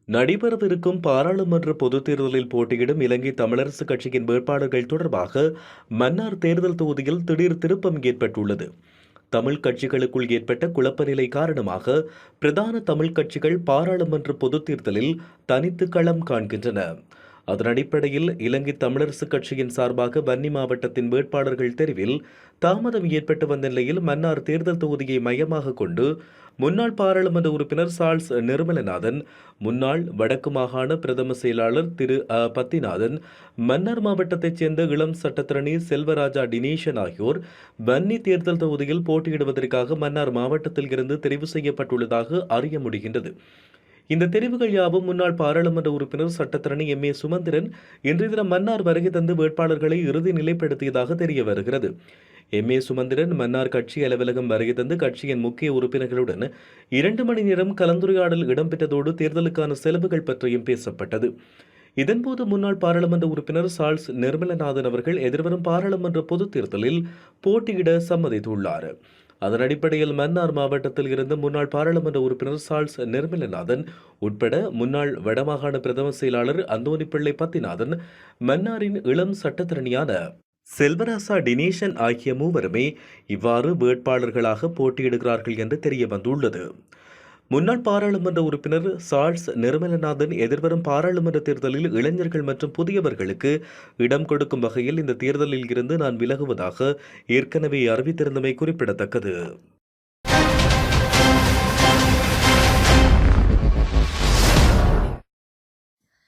நடைபெறவிருக்கும் பாராளுமன்ற பொதுத் தேர்தலில் போட்டியிடும் இலங்கை தமிழரசுக் கட்சியின் வேட்பாளர்கள் தொடர்பாக மன்னார் தேர்தல் தொகுதியில் திடீர் திருப்பம் ஏற்பட்டுள்ளது. தமிழ் கட்சிகளுக்குள் ஏற்பட்ட குழப்ப நிலை காரணமாக பிரதான தமிழ் கட்சிகள் பாராளுமன்ற பொதுத் தேர்தலில் தனித்து களம் காண்கின்றன. அதன் அடிப்படையில் இலங்கை தமிழரசுக் கட்சியின் சார்பாக வன்னி மாவட்டத்தின் வேட்பாளர்கள் தெரிவில் தாமதம் ஏற்பட்டு வந்த நிலையில் மன்னார் தேர்தல் தொகுதியை மையமாக கொண்டு முன்னாள் பாராளுமன்ற உறுப்பினர் சார்ல்ஸ் நிர்மலநாதன், முன்னாள் வடக்கு மாகாண பிரதம செயலாளர் திரு பத்திநாதன், மன்னார் மாவட்டத்தைச் சேர்ந்த இளம் சட்டத்திரணி செல்வராஜா டினேசன் ஆகியோர் வன்னி தேர்தல் தொகுதியில் போட்டியிடுவதற்காக மன்னார் மாவட்டத்தில் இருந்து தெரிவு செய்யப்பட்டுள்ளதாக அறிய முடிகின்றது. இந்த தெரிவுகள் யாவும் முன்னாள் பாராளுமன்ற உறுப்பினர் சட்டத்தரணி எம் ஏ சுமந்திரன் இன்றைய தினம் மன்னார் வருகை தந்து வேட்பாளர்களை இறுதி நிலைப்படுத்தியதாக தெரிய வருகிறது. எம் ஏ சுமந்திரன் மன்னார் கட்சி அலுவலகம் வருகை தந்து கட்சியின் முக்கிய உறுப்பினர்களுடன் 2 மணி நேரம் கலந்துரையாடல் இடம்பெற்றதோடு தேர்தலுக்கான செலவுகள் பற்றியும் பேசப்பட்டது. இதன்போது முன்னாள் பாராளுமன்ற உறுப்பினர் சார்ல்ஸ் நிர்மலநாதன் அவர்கள் எதிர்வரும் பாராளுமன்ற பொதுத் தேர்தலில் போட்டியிட சம்மதித்துள்ளார். அதன் அடிப்படையில் மன்னார் மாவட்டத்தில் இருந்து முன்னாள் பாராளுமன்ற உறுப்பினர் சார்ல்ஸ் நிர்மலநாதன் உட்பட முன்னாள் வடமாகாண பிரதம செயலாளர் அந்தோணி பிள்ளை பத்திநாதன், மன்னாரின் இளம் சட்டத்திறனியான செல்வராசா டினேசன் ஆகிய மூவருமே இவ்வாறு வேட்பாளர்களாக போட்டியிடுகிறார்கள் என்று தெரிய வந்துள்ளது. முன்னாள் பாராளுமன்ற உறுப்பினர் சார்ல்ஸ் நிர்மலநாதன் எதிர்வரும் பாராளுமன்ற தேர்தலில் இளைஞர்கள் மற்றும் புதியவர்களுக்கு இடம் கொடுக்கும் வகையில் இந்த தேர்தலில் இருந்து நான் விலகுவதாக ஏற்கனவே அறிவித்திருந்தமை குறிப்பிடத்தக்கது.